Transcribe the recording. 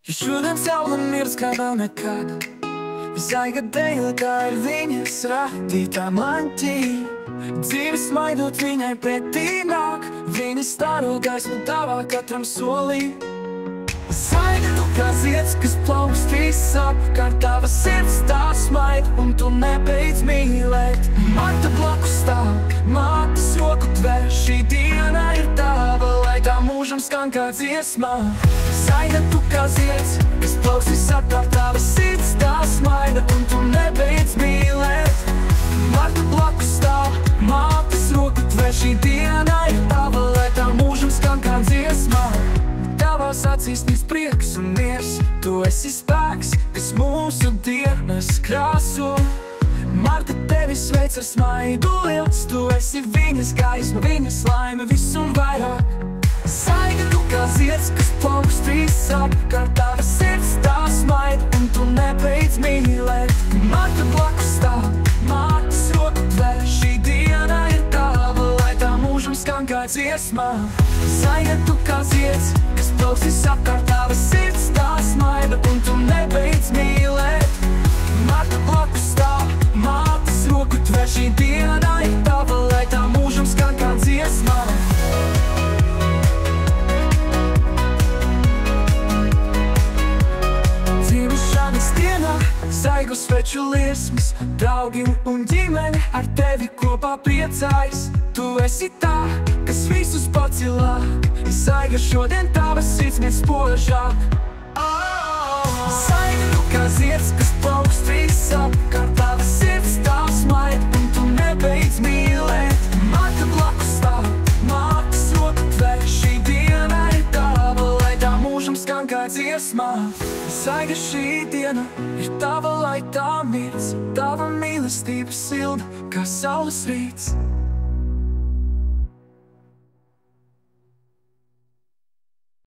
Jo šodien saule mirst kā vēl nekad. Visai gadēja, tā ir viņas radītā mantija. Dzīve smaidot viņai pretī nāk, viņa staro gaismu tavā katram solī. Saiga tu kā zieds, kas plaukstīs apkārt, tava sirds tā smaid, un tu nebeidz mīlēt. Marta blakus stāv, mātes roku tver, šī diena ir tava, lai tā mūžam skan kā dziesmā. Saiga tu kā zieds, kas plaukstīs apkārt, tava sirds tā smaida, un tu nebeidz mīlēt. Marta blakus stāv, mātes roku tver, šī diena ir tava, lai tā mūžam skan kā dziesmā. Tavās acīs nīc prieks un miers, tu esi spēks, kas mūsu dienas krāso. Marta tevi sveic ar smaidu liels, tu esi viņas gaisma, viņas laime, viss un vairāk. Saiga tu kā zieds, kas plaukstīs apkārt, tava sirds tā smaid, un tu nebeidz mīlēt. Marta blakus stāv, mātes roku tver, šī diena ir tava, lai tā mūžam skan kā dziesmā. Saiga tu kā zieds, kas plaukstīs apkārt, tava sirds tā smaida, un tu nebeidz mīlēt. Marta blakus stāv, mātes roku tver, šī diena ir tava, lai tā mūžam skan kā dziesmā. Saigu sveču liesmas, draugi un ģimene ar tevi kopā priecājas. Tu esi tā, kas visus pacelā, Saiga šodien tavas sirds miet spožāk. Saiga tu kā zieds, kas plaukstīs apkārt, tava sirds tā smaid, un tu nebeidz mīlēt. Marta blakus stāv, mātes roku tver, šī diena ir tava, lai tā mūžam skan kā dziesmā. Saiga šī diena ir tava, lai tā mirds, tava mīlestība silda kā saules rīts.